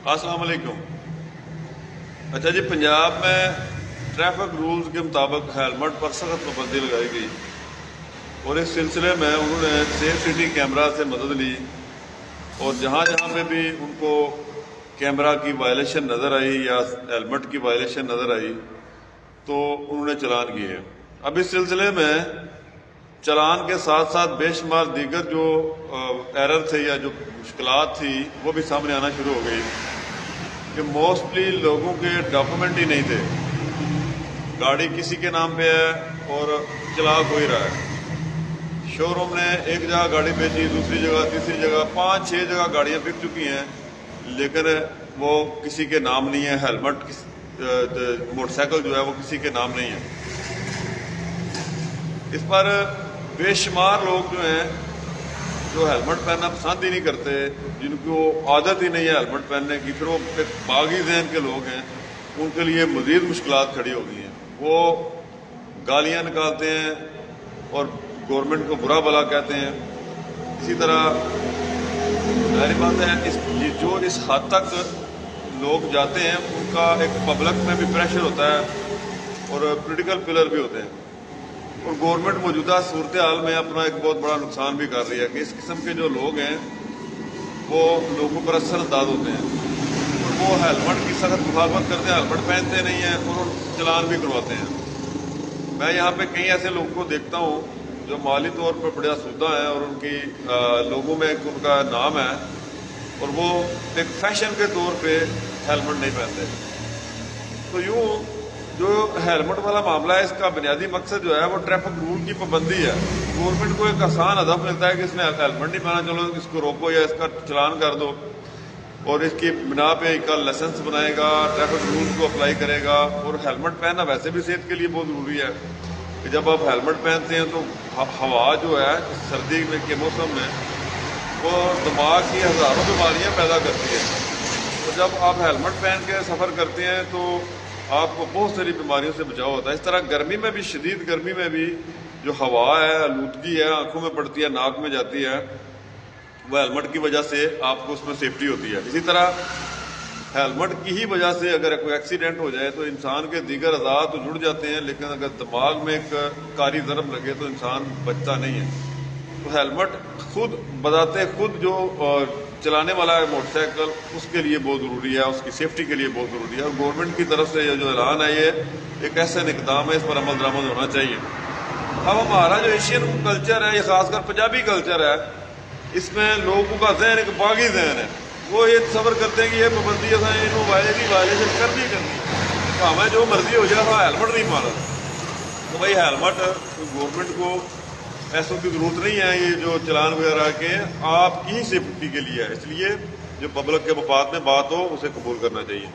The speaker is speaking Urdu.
السلام علیکم۔ اچھا جی، پنجاب میں ٹریفک رولز کے مطابق ہیلمٹ پر سخت پابندی لگائی گئی اور اس سلسلے میں انہوں نے سیف سٹی کیمرہ سے مدد لی اور جہاں جہاں پہ بھی ان کو کیمرہ کی وائلیشن نظر آئی یا ہیلمٹ کی وائلیشن نظر آئی تو انہوں نے چلان کیے۔ اب اس سلسلے میں چلان کے ساتھ ساتھ بے شمار دیگر جو ایرر تھے یا جو مشکلات تھی وہ بھی سامنے آنا شروع ہو گئی کہ موسٹلی لوگوں کے ڈاکومنٹ ہی نہیں تھے، گاڑی کسی کے نام پہ ہے اور چلا کوئی رہا ہے۔ شو روم نے ایک جگہ گاڑی بیچی، دوسری جگہ، تیسری جگہ، 5-6 جگہ گاڑیاں بک چکی ہیں لیکن وہ کسی کے نام نہیں ہے۔ ہیلمٹ موٹر سائیکل جو ہے وہ کسی کے نام نہیں ہے۔ اس پر بے شمار لوگ جو ہیں جو ہیلمٹ پہننا پسند ہی نہیں کرتے، جن کو عادت ہی نہیں ہے ہیلمٹ پہننے کی، پھر وہ ایک باغی ذہن کے لوگ ہیں، ان کے لیے مزید مشکلات کھڑی ہو گئی ہیں۔ وہ گالیاں نکالتے ہیں اور گورنمنٹ کو برا بھلا کہتے ہیں۔ اسی طرح ظاہر بات ہے جو اس حد تک لوگ جاتے ہیں ان کا ایک پبلک میں بھی پریشر ہوتا ہے اور پولیٹیکل پلر بھی ہوتے ہیں، اور گورنمنٹ موجودہ صورتحال میں اپنا ایک بہت بڑا نقصان بھی کر رہی ہے کہ اس قسم کے جو لوگ ہیں وہ لوگوں پر اثر انداز ہوتے ہیں اور وہ ہیلمٹ کی سخت مخالفت کرتے ہیں، ہیلمٹ پہنتے نہیں ہیں اور چلان بھی کرواتے ہیں۔ میں یہاں پہ کئی ایسے لوگوں کو دیکھتا ہوں جو مالی طور پر بڑے آسودہ ہیں اور ان کی لوگوں میں ایک ان کا نام ہے اور وہ ایک فیشن کے طور پہ ہیلمٹ نہیں پہنتے۔ تو یوں جو ہیلمٹ والا معاملہ ہے اس کا بنیادی مقصد جو ہے وہ ٹریفک رول کی پابندی ہے۔ گورنمنٹ کو ایک آسان ہدف ملتا ہے کہ اس نے ہیلمٹ نہیں پہنا، چلو اس کو روکو یا اس کا چلان کر دو، اور اس کی بنا پہ ایک لائسنس بنائے گا، ٹریفک رول کو اپلائی کرے گا۔ اور ہیلمٹ پہننا ویسے بھی صحت کے لیے بہت ضروری ہے کہ جب آپ ہیلمٹ پہنتے ہیں تو ہوا جو ہے سردی کے موسم میں وہ دماغ کی ہزاروں بیماریاں پیدا کرتی ہے، اور جب آپ ہیلمٹ پہن کے سفر کرتے ہیں تو آپ کو بہت ساری بیماریوں سے بچاؤ ہوتا ہے۔ اس طرح گرمی میں بھی، شدید گرمی میں بھی جو ہوا ہے، آلودگی ہے، آنکھوں میں پڑتی ہے، ناک میں جاتی ہے، وہ ہیلمٹ کی وجہ سے آپ کو اس میں سیفٹی ہوتی ہے۔ اسی طرح ہیلمٹ کی ہی وجہ سے اگر کوئی ایکسیڈنٹ ہو جائے تو انسان کے دیگر اعضاء تو جڑ جاتے ہیں لیکن اگر دماغ میں ایک کاری ضرب لگے تو انسان بچتا نہیں ہے۔ تو ہیلمٹ خود بذات خود جو چلانے والا ہے موٹر سائیکل، اس کے لیے بہت ضروری ہے، اس کی سیفٹی کے لیے بہت ضروری ہے، اور گورنمنٹ کی طرف سے یہ جو اعلان ہے یہ ایک ایسا اقدام ہے، اس پر عمل درآمد ہونا چاہیے۔ اب ہمارا جو ایشین کلچر ہے، یہ خاص کر پنجابی کلچر ہے، اس میں لوگوں کا ذہن ایک باغی ذہن ہے۔ وہ یہ تصور کرتے ہیں کہ یہ پابندی وائلیشن کرنی تو ہمیں جو مرضی ہو جائے، ہمیں ہیلمٹ نہیں مارا۔ تو بھائی ہیلمٹ گورنمنٹ کو ایسوں کی ضرورت نہیں ہے، یہ جو چلان وغیرہ کے آپ کی ہی سیفٹی کے لیے ہے، اس لیے جو پبلک کے مفاد میں بات ہو اسے قبول کرنا چاہیے۔